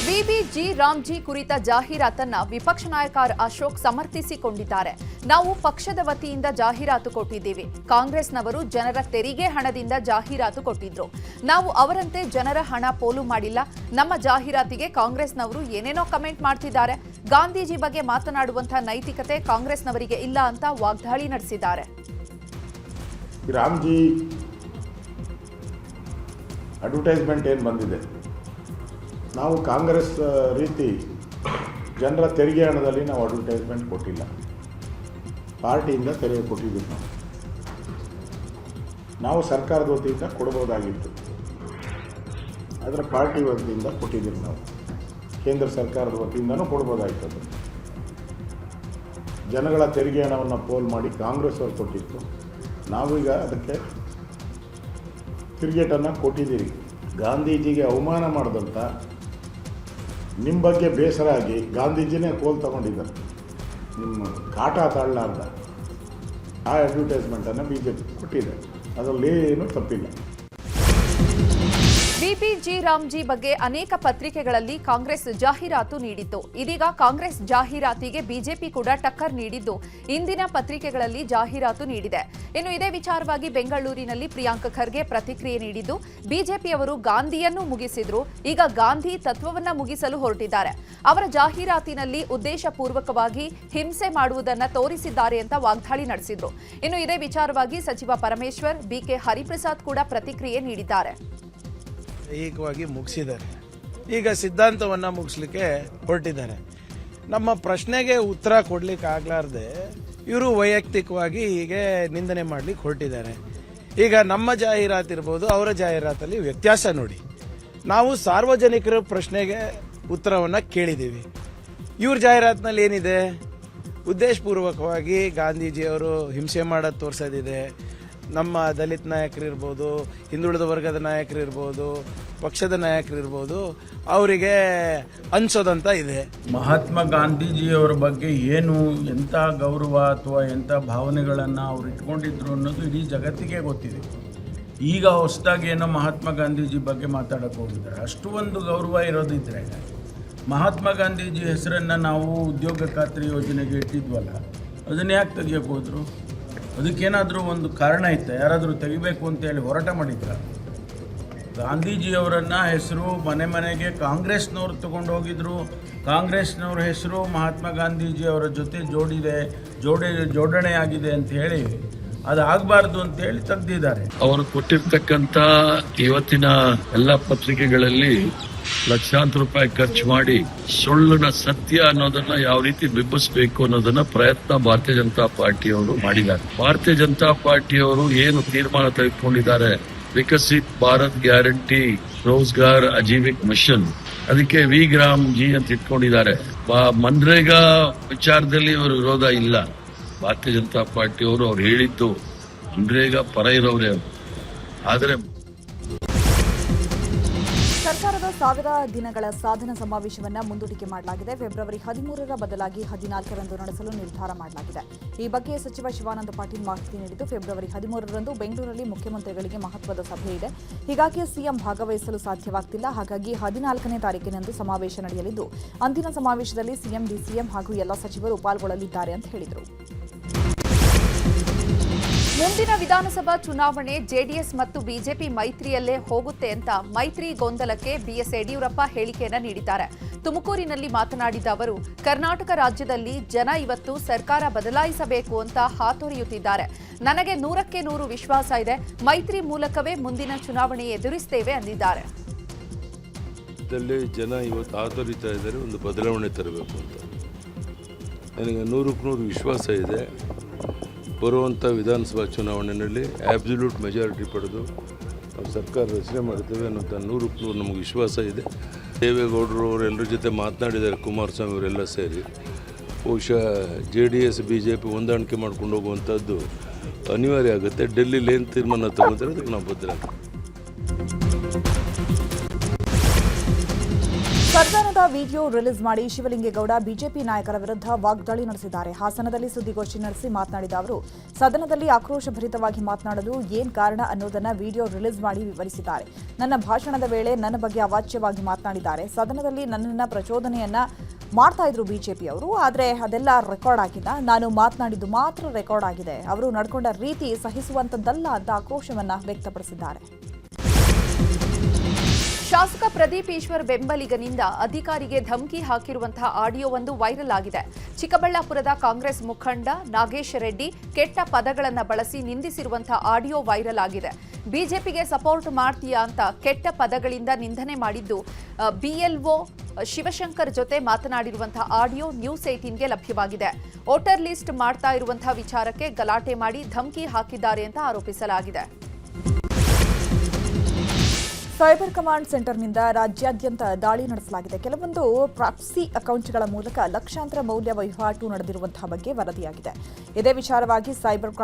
[SPEAKER 2] ವಿಬಿಜಿ ರಾಮ್ಜಿ ಕುರಿತ ಜಾಹೀರಾತನ್ನ ವಿಪಕ್ಷ ನಾಯಕ ಅಶೋಕ್ ಸಮರ್ಥಿಸಿಕೊಂಡಿದ್ದಾರೆ. ನಾವು ಪಕ್ಷದ ವತಿಯಿಂದ ಜಾಹೀರಾತು ಕೊಟ್ಟಿದ್ದೀವಿ. ಕಾಂಗ್ರೆಸ್ನವರು ಜನರ ತೆರಿಗೆ ಹಣದಿಂದ ಜಾಹೀರಾತು ಕೊಟ್ಟಿದ್ರು. ನಾವು ಅವರಂತೆ ಜನರ ಹಣ ಪೋಲು ಮಾಡಿಲ್ಲ. ನಮ್ಮ ಜಾಹೀರಾತಿಗೆ ಕಾಂಗ್ರೆಸ್ನವರು ಏನೇನೋ ಕಮೆಂಟ್ ಮಾಡ್ತಿದ್ದಾರೆ. ಗಾಂಧೀಜಿ ಬಗ್ಗೆ ಮಾತನಾಡುವಂತಹ ನೈತಿಕತೆ ಕಾಂಗ್ರೆಸ್ನವರಿಗೆ ಇಲ್ಲ ಅಂತ ವಾಗ್ದಾಳಿ ನಡೆಸಿದ್ದಾರೆ.
[SPEAKER 10] ರಾಮ್ಜಿ ಅಡ್ವರ್ಟೈಸ್ಮೆಂಟ್ ಏನು ಬಂದಿದೆ, ನಾವು ಕಾಂಗ್ರೆಸ್ ರೀತಿ ಜನರ ತೆರಿಗೆ ಹಣದಲ್ಲಿ ನಾವು ಅಡ್ವರ್ಟೈಸ್ಮೆಂಟ್ ಕೊಟ್ಟಿಲ್ಲ. ಪಾರ್ಟಿಯಿಂದ ತೆರಿಗೆ ಕೊಟ್ಟಿದ್ದೀವಿ. ನಾವು ಸರ್ಕಾರದ ವತಿಯಿಂದ ಕೊಡ್ಬೋದಾಗಿತ್ತು, ಆದರೆ ಪಾರ್ಟಿ ವತಿಯಿಂದ ಕೊಟ್ಟಿದ್ದೀವಿ. ನಾವು ಕೇಂದ್ರ ಸರ್ಕಾರದ ವತಿಯಿಂದನೂ ಕೊಡ್ಬೋದಾಗಿತ್ತು. ಜನಗಳ ತೆರಿಗೆ ಹಣವನ್ನು ಪೋಲ್ ಮಾಡಿ ಕಾಂಗ್ರೆಸ್ ಅವರು ಕೊಟ್ಟಿತ್ತು. ನಾವೀಗ ಅದಕ್ಕೆ ತಿರುಗೇಟನ್ನು ಕೊಟ್ಟಿದ್ದೀರಿ. ಗಾಂಧೀಜಿಗೆ ಅವಮಾನ ಮಾಡಿದಂಥ ನಿಮ್ಮ ಬಗ್ಗೆ ಬೇಸರ ಆಗಿ ಗಾಂಧೀಜಿನೇ ಕೋಲ್ ತಗೊಂಡಿದ್ದಾರೆ. ನಿಮ್ಮ ಕಾಟ ತಾಳಲಾರ್ದ ಆ ಅಡ್ವರ್ಟೈಸ್ಮೆಂಟನ್ನು BJP ಕೊಟ್ಟಿದೆ. ಅದರಲ್ಲಿ ಏನೂ ತಪ್ಪಿಲ್ಲ.
[SPEAKER 2] ವಿಬಿಜಿ ರಾಮ್ಜಿ ಬಗ್ಗೆ ಅನೇಕ ಪತ್ರಿಕೆಗಳಲ್ಲಿ ಕಾಂಗ್ರೆಸ್ ಜಾಹೀರಾತು ನೀಡಿತ್ತು. ಇದೀಗ ಕಾಂಗ್ರೆಸ್ ಜಾಹೀರಾತಿಗೆ ಬಿಜೆಪಿ ಕೂಡ ಟಕ್ಕರ್ ನೀಡಿದ್ದು ಇಂದಿನ ಪತ್ರಿಕೆಗಳಲ್ಲಿ ಜಾಹೀರಾತು ನೀಡಿದೆ. ಇನ್ನು ಇದೇ ವಿಚಾರವಾಗಿ ಬೆಂಗಳೂರಿನಲ್ಲಿ ಪ್ರಿಯಾಂಕ ಖರ್ಗೆ ಪ್ರತಿಕ್ರಿಯೆ ನೀಡಿದ್ದು, ಬಿಜೆಪಿಯವರು ಗಾಂಧಿಯನ್ನು ಮುಗಿಸಿದ್ರು, ಈಗ ಗಾಂಧಿ ತತ್ವವನ್ನ ಮುಗಿಸಲು ಹೊರಟಿದ್ದಾರೆ. ಅವರ ಜಾಹೀರಾತಿನಲ್ಲಿ ಉದ್ದೇಶಪೂರ್ವಕವಾಗಿ ಹಿಂಸೆ ಮಾಡುವುದನ್ನು ತೋರಿಸಿದ್ದಾರೆ ಅಂತ ವಾಗ್ದಾಳಿ ನಡೆಸಿದ್ರು. ಇನ್ನು ಇದೇ ವಿಚಾರವಾಗಿ ಸಚಿವ ಪರಮೇಶ್ವರ್, ಬಿಕೆ ಹರಿಪ್ರಸಾದ್ ಕೂಡ ಪ್ರತಿಕ್ರಿಯೆ ನೀಡಿದ್ದಾರೆ.
[SPEAKER 5] ಏಕವಾಗಿ ಮುಗಿಸಿದ್ದಾರೆ. ಈಗ ಸಿದ್ಧಾಂತವನ್ನು ಮುಗಿಸ್ಲಿಕ್ಕೆ ಹೊರಟಿದ್ದಾರೆ. ನಮ್ಮ ಪ್ರಶ್ನೆಗೆ ಉತ್ತರ ಕೊಡ್ಲಿಕ್ಕೆ ಆಗ್ಲಾರ್ದೆ ಇವರು ವೈಯಕ್ತಿಕವಾಗಿ ಹೀಗೆ ನಿಂದನೆ ಮಾಡ್ಲಿಕ್ಕೆ ಹೊರಟಿದ್ದಾರೆ. ಈಗ ನಮ್ಮ ಜಾಹೀರಾತು ಇರ್ಬೋದು, ಅವರ ಜಾಹೀರಾತಲ್ಲಿ ವ್ಯತ್ಯಾಸ ನೋಡಿ. ನಾವು ಸಾರ್ವಜನಿಕರ ಪ್ರಶ್ನೆಗೆ ಉತ್ತರವನ್ನು ಕೇಳಿದ್ದೀವಿ. ಇವ್ರ ಜಾಹೀರಾತಿನಲ್ಲಿ ಏನಿದೆ? ಉದ್ದೇಶಪೂರ್ವಕವಾಗಿ ಗಾಂಧೀಜಿಯವರು ಹಿಂಸೆ ಮಾಡೋದು ತೋರಿಸೋದಿದೆ. ನಮ್ಮ ದಲಿತ ನಾಯಕರಿರ್ಬೋದು, ಹಿಂದುಳಿದ ವರ್ಗದ ನಾಯಕರಿರ್ಬೋದು, ಪಕ್ಷದ ನಾಯಕರಿರ್ಬೋದು, ಅವರಿಗೆ ಅನ್ಸೋದಂತ ಇದೆ.
[SPEAKER 7] ಮಹಾತ್ಮ ಗಾಂಧೀಜಿಯವರ ಬಗ್ಗೆ ಏನು, ಎಂಥ ಗೌರವ ಅಥವಾ ಎಂಥ ಭಾವನೆಗಳನ್ನು ಅವ್ರು ಇಟ್ಕೊಂಡಿದ್ರು ಅನ್ನೋದು ಇಡೀ ಜಗತ್ತಿಗೆ ಗೊತ್ತಿದೆ. ಈಗ ಹೊಸದಾಗಿ ಏನೋ ಮಹಾತ್ಮ ಗಾಂಧೀಜಿ ಬಗ್ಗೆ ಮಾತಾಡೋಕ್ಕೆ ಹೋಗಿದ್ದಾರೆ. ಅಷ್ಟು ಒಂದು ಗೌರವ ಇರೋದಿದ್ರೆ ಮಹಾತ್ಮ ಗಾಂಧೀಜಿ ಹೆಸರನ್ನು ನಾವು ಉದ್ಯೋಗ ಖಾತ್ರಿ ಯೋಜನೆಗೆ ಇಟ್ಟಿದ್ವಲ್ಲ, ಅದನ್ನು ಯಾಕೆ ತೆಗಿಯೋಕೆ ಹೋದರು? ಅದಕ್ಕೇನಾದರೂ ಒಂದು ಕಾರಣ ಇತ್ತು? ಯಾರಾದರೂ ತೆಗಿಬೇಕು ಅಂತೇಳಿ ಹೋರಾಟ ಮಾಡಿದ್ರ? ಗಾಂಧೀಜಿಯವರನ್ನು ಹೆಸರು ಮನೆ ಮನೆಗೆ ಕಾಂಗ್ರೆಸ್ನವ್ರು ತಗೊಂಡು ಹೋಗಿದ್ರು. ಕಾಂಗ್ರೆಸ್ನವ್ರ ಹೆಸರು ಮಹಾತ್ಮ ಗಾಂಧೀಜಿಯವರ ಜೊತೆ ಜೋಡಣೆ ಆಗಿದೆ ಅಂತ ಹೇಳಿ ಅದಾಗಬಾರ್ದು ಅಂತ ಹೇಳಿ ತೆಗೆದಿದ್ದಾರೆ.
[SPEAKER 12] ಅವರು ಕೊಟ್ಟಿರ್ತಕ್ಕಂಥ ಇವತ್ತಿನ ಎಲ್ಲ ಪತ್ರಿಕೆಗಳಲ್ಲಿ ಲಕ್ಷಾಂತರ ರೂಪಾಯಿ ಖರ್ಚು ಮಾಡಿ ಸುಳ್ಳಿನ ಸತ್ಯ ಅನ್ನೋದನ್ನ ಯಾವ ರೀತಿ ಬಿಂಬಿಸಬೇಕು ಅನ್ನೋದನ್ನ ಪ್ರಯತ್ನ ಭಾರತೀಯ ಜನತಾ ಪಾರ್ಟಿಯವರು ಮಾಡಿದ್ದಾರೆ. ಭಾರತೀಯ ಜನತಾ ಪಾರ್ಟಿಯವರು ಏನು ತೀರ್ಮಾನ ತೆಗೆದುಕೊಂಡಿದ್ದಾರೆ, ವಿಕಸಿತ್ ಭಾರತ್ ಗ್ಯಾರಂಟಿ ರೋಜ್ಗಾರ್ ಅಜೀವಿಕ್ ಮಿಷನ್, ಅದಕ್ಕೆ ವಿ.ಗ್ರಾಮ್.ಜಿ ಅಂತ ಇಟ್ಕೊಂಡಿದ್ದಾರೆ. ಮನ್ರೇಗಾ ವಿಚಾರದಲ್ಲಿ ಅವರು ವಿರೋಧ ಇಲ್ಲ. ಭಾರತೀಯ ಜನತಾ ಪಾರ್ಟಿಯವರು ಅವ್ರು ಹೇಳಿದ್ದು ಮನ್ರೇಗಾ ಪರ ಇರೋರೇ. ಆದರೆ
[SPEAKER 1] ಸರ್ಕಾರದ 1000 ದಿನಗಳ ಸಾಧನಾ ಸಮಾವೇಶವನ್ನು ಮುಂದೂಡಿಕೆ ಮಾಡಲಾಗಿದೆ. ಫೆಬ್ರವರಿ 13ರ ಬದಲಾಗಿ 14ರಂದು ನಡೆಸಲು ನಿರ್ಧಾರ ಮಾಡಲಾಗಿದೆ. ಈ ಬಗ್ಗೆ ಸಚಿವ ಶಿವಾನಂದ ಪಾಟೀಲ್ ಮಾಹಿತಿ ನೀಡಿದ್ದು, ಫೆಬ್ರವರಿ 13ರಂದು ಬೆಂಗಳೂರಲ್ಲಿ ಮುಖ್ಯಮಂತ್ರಿಗಳಿಗೆ ಮಹತ್ವದ ಸಭೆ ಇದೆ. ಹೀಗಾಗಿ ಸಿಎಂ ಭಾಗವಹಿಸಲು ಸಾಧ್ಯವಾಗ್ತಿಲ್ಲ. ಹಾಗಾಗಿ 14ನೇ ತಾರೀಕಿನಂದು ಸಮಾವೇಶ ನಡೆಯಲಿದ್ದು, ಅಂದಿನ ಸಮಾವೇಶದಲ್ಲಿ ಸಿಎಂ, ಡಿಸಿಎಂ ಹಾಗೂ ಎಲ್ಲ ಸಚಿವರು ಪಾಲ್ಗೊಳ್ಳಲಿದ್ದಾರೆ ಅಂತ ಹೇಳಿದರು.
[SPEAKER 2] ಮುಂದಿನ ವಿಧಾನಸಭಾ ಚುನಾವಣೆ ಜೆಡಿಎಸ್ ಮತ್ತು ಬಿಜೆಪಿ ಮೈತ್ರಿಯಲ್ಲೇ ಹೋಗುತ್ತೆ ಅಂತ ಮೈತ್ರಿ ಗೊಂದಲಕ್ಕೆ ಬಿಎಸ್ ಯಡಿಯೂರಪ್ಪ ಹೇಳಿಕೆಯನ್ನ ನೀಡಿದ್ದಾರೆ. ತುಮಕೂರಿನಲ್ಲಿ ಮಾತನಾಡಿದ ಅವರು, ಕರ್ನಾಟಕ ರಾಜ್ಯದಲ್ಲಿ ಜನ ಇವತ್ತು ಸರ್ಕಾರ ಬದಲಾಯಿಸಬೇಕು ಅಂತ ಹಾತೊರೆಯುತ್ತಿದ್ದಾರೆ. ನನಗೆ 100ಕ್ಕೆ 100 ವಿಶ್ವಾಸ ಇದೆ. ಮೈತ್ರಿ ಮೂಲಕವೇ ಮುಂದಿನ ಚುನಾವಣೆ ಎದುರಿಸುತ್ತೇವೆ ಎಂದಿದ್ದಾರೆ.
[SPEAKER 12] ಜನ ಇವತ್ತು ಹಾತೊರಿತಾ ಇದ್ದಾರೆ, ಒಂದು ಬದಲಾವಣೆ ತರಬೇಕು ಅಂತ. ನನಗೆ 100ಕ್ಕೆ 100 ವಿಶ್ವಾಸ ಇದೆ. ಬರುವಂಥ ವಿಧಾನಸಭಾ ಚುನಾವಣೆಯಲ್ಲಿ ಆಬ್ಸಲ್ಯೂಟ್ ಮೆಜಾರಿಟಿ ಪಡೆದು ನಾವು ಸರ್ಕಾರ ರಚನೆ ಮಾಡ್ತೇವೆ ಅನ್ನೋಂಥ 100ಕ್ಕೆ 100 ನಮಗೆ ವಿಶ್ವಾಸ ಇದೆ. ದೇವೇಗೌಡರು ಅವರೆಲ್ಲರ ಜೊತೆ ಮಾತನಾಡಿದ್ದಾರೆ, ಕುಮಾರಸ್ವಾಮಿ ಅವರೆಲ್ಲ ಸೇರಿ. ಬಹುಶಃ JDS BJP ಹೊಂದಾಣಿಕೆ ಮಾಡ್ಕೊಂಡು ಹೋಗುವಂಥದ್ದು ಅನಿವಾರ್ಯ ಆಗುತ್ತೆ. ಡೆಲ್ಲಿಲಿ ಏನು ತೀರ್ಮಾನ ತಗೋತಾರೆ ಅದಕ್ಕೆ ನಾವು ಬದ್ಧ.
[SPEAKER 1] ಸರ್ಕಾರದ ವಿಡಿಯೋ ರಿಲೀಸ್ ಮಾಡಿ ಶಿವಲಿಂಗೇಗೌಡ ಬಿಜೆಪಿ ನಾಯಕರ ವಿರುದ್ಧ ವಾಗ್ದಾಳಿ ನಡೆಸಿದ್ದಾರೆ. ಹಾಸನದಲ್ಲಿ ಸುದ್ದಿಗೋಷ್ಠಿ ನಡೆಸಿ ಮಾತನಾಡಿದ ಅವರು, ಸದನದಲ್ಲಿ ಆಕ್ರೋಶಭರಿತವಾಗಿ ಮಾತನಾಡಲು ಏನ್ ಕಾರಣ ಅನ್ನೋದನ್ನ ವಿಡಿಯೋ ರಿಲೀಸ್ ಮಾಡಿ ವಿವರಿಸಿದ್ದಾರೆ. ನನ್ನ ಭಾಷಣದ ವೇಳೆ ನನ್ನ ಬಗ್ಗೆ ಅವಾಚ್ಯವಾಗಿ ಮಾತನಾಡಿದ್ದಾರೆ. ಸದನದಲ್ಲಿ ನನ್ನನ್ನ ಪ್ರಚೋದನೆಯನ್ನ ಮಾಡ್ತಾ ಇದ್ರು ಬಿಜೆಪಿಯವರು, ಆದರೆ ಅದೆಲ್ಲ ರೆಕಾರ್ಡ್ ಆಗಿಲ್ಲ. ನಾನು ಮಾತನಾಡಿದ್ದು ಮಾತ್ರ ರೆಕಾರ್ಡ್ ಆಗಿದೆ. ಅವರು ನಡ್ಕೊಂಡ ರೀತಿ ಸಹಿಸುವಂತದ್ದಲ್ಲ ಅಂತ ಆಕ್ರೋಶವನ್ನ ವ್ಯಕ್ತಪಡಿಸಿದ್ದಾರೆ.
[SPEAKER 2] ಶಾಸಕ ಪ್ರದೀಪ್ ಈಶ್ವರ್ ಬೆಂಬಲಿಗನಿಂದ ಅಧಿಕಾರಿಗೆ ಧಮಕಿ ಹಾಕಿರುವಂತಹ ಆಡಿಯೋವೊಂದು ವೈರಲ್ ಆಗಿದೆ. ಚಿಕ್ಕಬಳ್ಳಾಪುರದ ಕಾಂಗ್ರೆಸ್ ಮುಖಂಡ ನಾಗೇಶ್ ರೆಡ್ಡಿ ಕೆಟ್ಟ ಪದಗಳನ್ನು ಬಳಸಿ ನಿಂದಿಸಿರುವಂತಹ ಆಡಿಯೋ ವೈರಲ್ ಆಗಿದೆ. ಬಿಜೆಪಿಗೆ ಸಪೋರ್ಟ್ ಮಾಡ್ತೀಯಾ ಅಂತ ಕೆಟ್ಟ ಪದಗಳಿಂದ ನಿಂದನೆ ಮಾಡಿದ್ದು BLO ಶಿವಶಂಕರ್ ಜೊತೆ ಮಾತನಾಡಿರುವಂತಹ ಆಡಿಯೋ ನ್ಯೂಸ್ 18ಗೆ ಲಭ್ಯವಾಗಿದೆ. ವೋಟರ್ ಲಿಸ್ಟ್ ಮಾಡ್ತಾ ಇರುವಂತಹ ವಿಚಾರಕ್ಕೆ ಗಲಾಟೆ ಮಾಡಿ ಧಮಕಿ ಹಾಕಿದ್ದಾರೆ ಅಂತ ಆರೋಪಿಸಲಾಗಿದೆ.
[SPEAKER 1] ಸೈಬರ್ ಕಮಾಂಡ್ ಸೆಂಟರ್ನಿಂದ ರಾಜ್ಯಾದ್ಯಂತ ದಾಳಿ ನಡೆಸಲಾಗಿದೆ. ಕೆಲವೊಂದು ಪ್ರಾಕ್ಸಿ ಅಕೌಂಟ್ಗಳ ಮೂಲಕ ಲಕ್ಷಾಂತರ ಮೌಲ್ಯ ವಹಿವಾಟು ನಡೆದಿರುವಂತಹ ಬಗ್ಗೆ ವರದಿಯಾಗಿದೆ. ಇದೇ ವಿಚಾರವಾಗಿ ಸೈಬರ್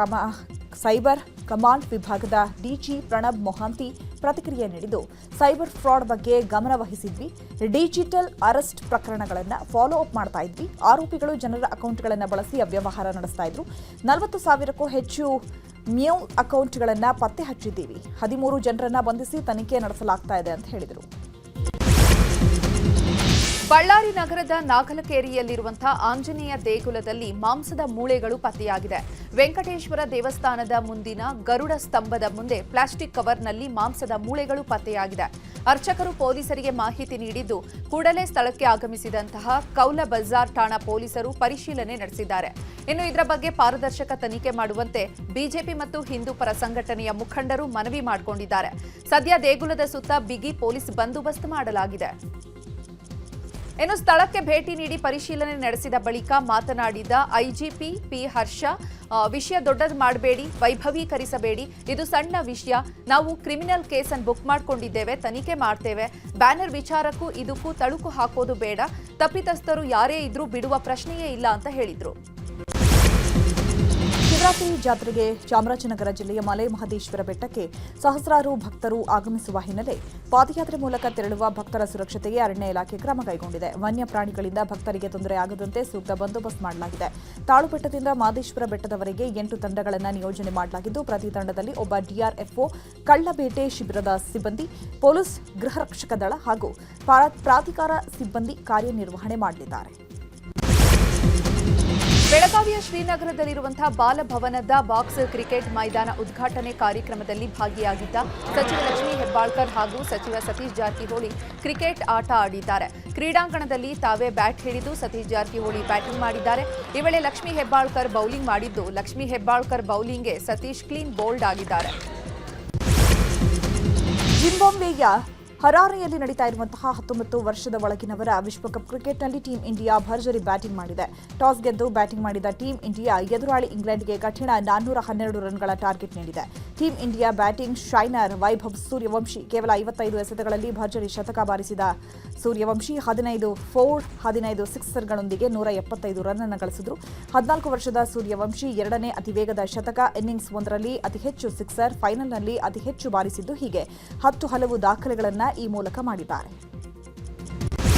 [SPEAKER 1] ಕಮಾಂಡ್ ವಿಭಾಗದ DG ಪ್ರಣಬ್ ಮೊಹಾಂತಿ ಪ್ರತಿಕ್ರಿಯೆ ನೀಡಿದ್ದು, ಸೈಬರ್ ಫ್ರಾಡ್ ಬಗ್ಗೆ ಗಮನ ವಹಿಸಿದ್ವಿ. ಡಿಜಿಟಲ್ ಅರೆಸ್ಟ್ ಪ್ರಕರಣಗಳನ್ನು ಫಾಲೋ ಅಪ್ ಮಾಡ್ತಾ ಇದ್ವಿ. ಆರೋಪಿಗಳು ಜನರ ಅಕೌಂಟ್ಗಳನ್ನು ಬಳಸಿ ಅವ್ಯವಹಾರ ನಡೆಸ್ತಾ ಇದ್ರು. 40,000ಕ್ಕೂ ಹೆಚ್ಚು ಮ್ಯೂ ಅಕೌಂಟ್ಗಳನ್ನು ಪತ್ತೆ ಹಚ್ಚಿದ್ದೀವಿ. 13 ಜನರನ್ನ ಬಂಧಿಸಿ ತನಿಖೆ ನಡೆಸಲಾಗ್ತಾ ಇದೆ ಅಂತ ಹೇಳಿದರು.
[SPEAKER 2] ಬಳ್ಳಾರಿ ನಗರದ ನಾಗಲಕೇರಿಯಲ್ಲಿರುವಂತಹ ಆಂಜನೇಯ ದೇಗುಲದಲ್ಲಿ ಮಾಂಸದ ಮೂಳೆಗಳು ಪತ್ತೆಯಾಗಿದೆ. ವೆಂಕಟೇಶ್ವರ ದೇವಸ್ಥಾನದ ಮುಂದಿನ ಗರುಡ ಸ್ತಂಭದ ಮುಂದೆ ಪ್ಲಾಸ್ಟಿಕ್ ಕವರ್ನಲ್ಲಿ ಮಾಂಸದ ಮೂಳೆಗಳು ಪತ್ತೆಯಾಗಿದೆ. ಅರ್ಚಕರು ಪೊಲೀಸರಿಗೆ ಮಾಹಿತಿ ನೀಡಿದ್ದು, ಕೂಡಲೇ ಸ್ಥಳಕ್ಕೆ ಆಗಮಿಸಿದಂತಹ ಕೌಲ ಬಜಾರ್ ಠಾಣಾ ಪೊಲೀಸರು ಪರಿಶೀಲನೆ ನಡೆಸಿದ್ದಾರೆ. ಇನ್ನು ಇದರ ಬಗ್ಗೆ ಪಾರದರ್ಶಕ ತನಿಖೆ ಮಾಡುವಂತೆ ಬಿಜೆಪಿ ಮತ್ತು ಹಿಂದೂ ಪರ ಸಂಘಟನೆಯ ಮುಖಂಡರು ಮನವಿ ಮಾಡಿಕೊಂಡಿದ್ದಾರೆ. ಸದ್ಯ ದೇಗುಲದ ಸುತ್ತ ಬಿಗಿ ಪೊಲೀಸ್ ಬಂದೋಬಸ್ತ್ ಮಾಡಲಾಗಿದೆ. ಇನ್ನು ಸ್ಥಳಕ್ಕೆ ಭೇಟಿ ನೀಡಿ ಪರಿಶೀಲನೆ ನಡೆಸಿದ ಬಳಿಕ ಮಾತನಾಡಿದ IGP P. ಹರ್ಷ, ವಿಷಯ ದೊಡ್ಡದು ಮಾಡಬೇಡಿ, ವೈಭವೀಕರಿಸಬೇಡಿ. ಇದು ಸಣ್ಣ ವಿಷಯ. ನಾವು ಕ್ರಿಮಿನಲ್ ಕೇಸನ್ನು ಬುಕ್ ಮಾಡಿಕೊಂಡಿದ್ದೇವೆ, ತನಿಖೆ ಮಾಡ್ತೇವೆ. ಬ್ಯಾನರ್ ವಿಚಾರಕ್ಕೂ ಇದಕ್ಕೂ ತಳುಕು ಹಾಕೋದು ಬೇಡ. ತಪ್ಪಿತಸ್ಥರು ಯಾರೇ ಇದ್ರೂ ಬಿಡುವ ಪ್ರಶ್ನೆಯೇ ಇಲ್ಲ ಅಂತ ಹೇಳಿದ್ರು.
[SPEAKER 1] ಶಿವರಾತ್ರಿ ಜಾತ್ರೆಗೆ ಚಾಮರಾಜನಗರ ಜಿಲ್ಲೆಯ ಮಲೆ ಮಹದೇಶ್ವರ ಬೆಟ್ಟಕ್ಕೆ ಸಹಸ್ರಾರು ಭಕ್ತರು ಆಗಮಿಸುವ ಹಿನ್ನೆಲೆ ಪಾದಯಾತ್ರೆ ಮೂಲಕ ತೆರಳುವ ಭಕ್ತರ ಸುರಕ್ಷತೆಗೆ ಅರಣ್ಯ ಇಲಾಖೆ ಕ್ರಮ ಕೈಗೊಂಡಿದೆ. ವನ್ಯ ಪ್ರಾಣಿಗಳಿಂದ ಭಕ್ತರಿಗೆ ತೊಂದರೆ ಆಗದಂತೆ ಸೂಕ್ತ ಬಂದೋಬಸ್ತ್ ಮಾಡಲಾಗಿದೆ. ತಾಳುಬೆಟ್ಟದಿಂದ ಮಹದೇಶ್ವರ ಬೆಟ್ಟದವರೆಗೆ 8 ತಂಡಗಳನ್ನು ನಿಯೋಜನೆ ಮಾಡಲಾಗಿದ್ದು, ಪ್ರತಿ ತಂಡದಲ್ಲಿ ಒಬ್ಬ ಡಿಆರ್ಎಫ್ಒ, ಕಳ್ಳಬೇಟೆ ಶಿಬಿರದ ಸಿಬ್ಬಂದಿ, ಪೊಲೀಸ್, ಗೃಹ ರಕ್ಷಕ ದಳ ಹಾಗೂ ಪ್ರಾಧಿಕಾರ ಸಿಬ್ಬಂದಿ ಕಾರ್ಯನಿರ್ವಹಣೆ ಮಾಡಲಿದ್ದಾರೆ.
[SPEAKER 2] ಬೆಳಗಾವಿಯ ಶ್ರೀನಗರದಲ್ಲಿರುವಂತಹ ಬಾಲಭವನದ ಬಾಕ್ಸ್ ಕ್ರಿಕೆಟ್ ಮೈದಾನ ಉದ್ಘಾಟನೆ ಕಾರ್ಯಕ್ರಮದಲ್ಲಿ ಭಾಗಿಯಾಗಿದ್ದ ಸಚಿವ ಲಕ್ಷ್ಮೀ ಹೆಬ್ಬಾಳ್ಕರ್ ಹಾಗೂ ಸಚಿವ ಸತೀಶ್ ಜಾರಕಿಹೊಳಿ ಕ್ರಿಕೆಟ್ ಆಟ ಆಡಿದ್ದಾರೆ. ಕ್ರೀಡಾಂಗಣದಲ್ಲಿ ತಾವೇ ಬ್ಯಾಟ್ ಹಿಡಿದು ಸತೀಶ್ ಜಾರಕಿಹೊಳಿ ಬ್ಯಾಟಿಂಗ್ ಮಾಡಿದ್ದಾರೆ. ಈ ವೇಳೆ ಲಕ್ಷ್ಮೀ ಹೆಬ್ಬಾಳ್ಕರ್ ಬೌಲಿಂಗ್ ಮಾಡಿದ್ದು, ಲಕ್ಷ್ಮೀ ಹೆಬ್ಬಾಳ್ಕರ್ ಬೌಲಿಂಗ್ಗೆ ಸತೀಶ್ ಕ್ಲೀನ್ ಬೌಲ್ಡ್ ಆಗಿದ್ದಾರೆ.
[SPEAKER 1] ಜಿಂಬಾಬ್ವೆಯ ಹರಾರೆಯಲ್ಲಿ ನಡೀತಾ ಇರುವಂತಹ 19 ವರ್ಷದ ಒಳಗಿನವರ ವಿಶ್ವಕಪ್ ಕ್ರಿಕೆಟ್ನಲ್ಲಿ ಟೀಂ ಇಂಡಿಯಾ ಭರ್ಜರಿ ಬ್ಯಾಟಿಂಗ್ ಮಾಡಿದೆ. ಟಾಸ್ ಗೆದ್ದು ಬ್ಯಾಟಿಂಗ್ ಮಾಡಿದ ಟೀಂ ಇಂಡಿಯಾ ಎದುರಾಳಿ ಇಂಗ್ಲೆಂಡ್ಗೆ ಕಠಿಣ 412 ರನ್ಗಳ ಟಾರ್ಗೆಟ್ ನೀಡಿದೆ. ಟೀಂ ಇಂಡಿಯಾ ಬ್ಯಾಟಿಂಗ್ ಶೈನರ್ ವೈಭವ್ ಸೂರ್ಯವಂಶಿ ಕೇವಲ 55 ಎಸೆತಗಳಲ್ಲಿ ಭರ್ಜರಿ ಶತಕ ಬಾರಿಸಿದ ಸೂರ್ಯವಂಶಿ 15 4, 15 ಸಿಕ್ಸರ್ಗಳೊಂದಿಗೆ 175 ರನ್ ಗಳಿಸಿದ್ರು. 14 ವರ್ಷದ ಸೂರ್ಯವಂಶಿ ಎರಡನೇ ಅತಿವೇಗದ ಶತಕ, ಇನ್ನಿಂಗ್ಸ್ ಒಂದರಲ್ಲಿ ಅತಿ ಹೆಚ್ಚು ಸಿಕ್ಸರ್, ಫೈನಲ್ನಲ್ಲಿ ಅತಿ ಹೆಚ್ಚು ಬಾರಿಸಿದ್ದು ಹೀಗೆ 10 ಹಲವು ದಾಖಲೆಗಳನ್ನು ಈ ಮೂಲಕ ಮಾಡಿದ್ದಾರೆ.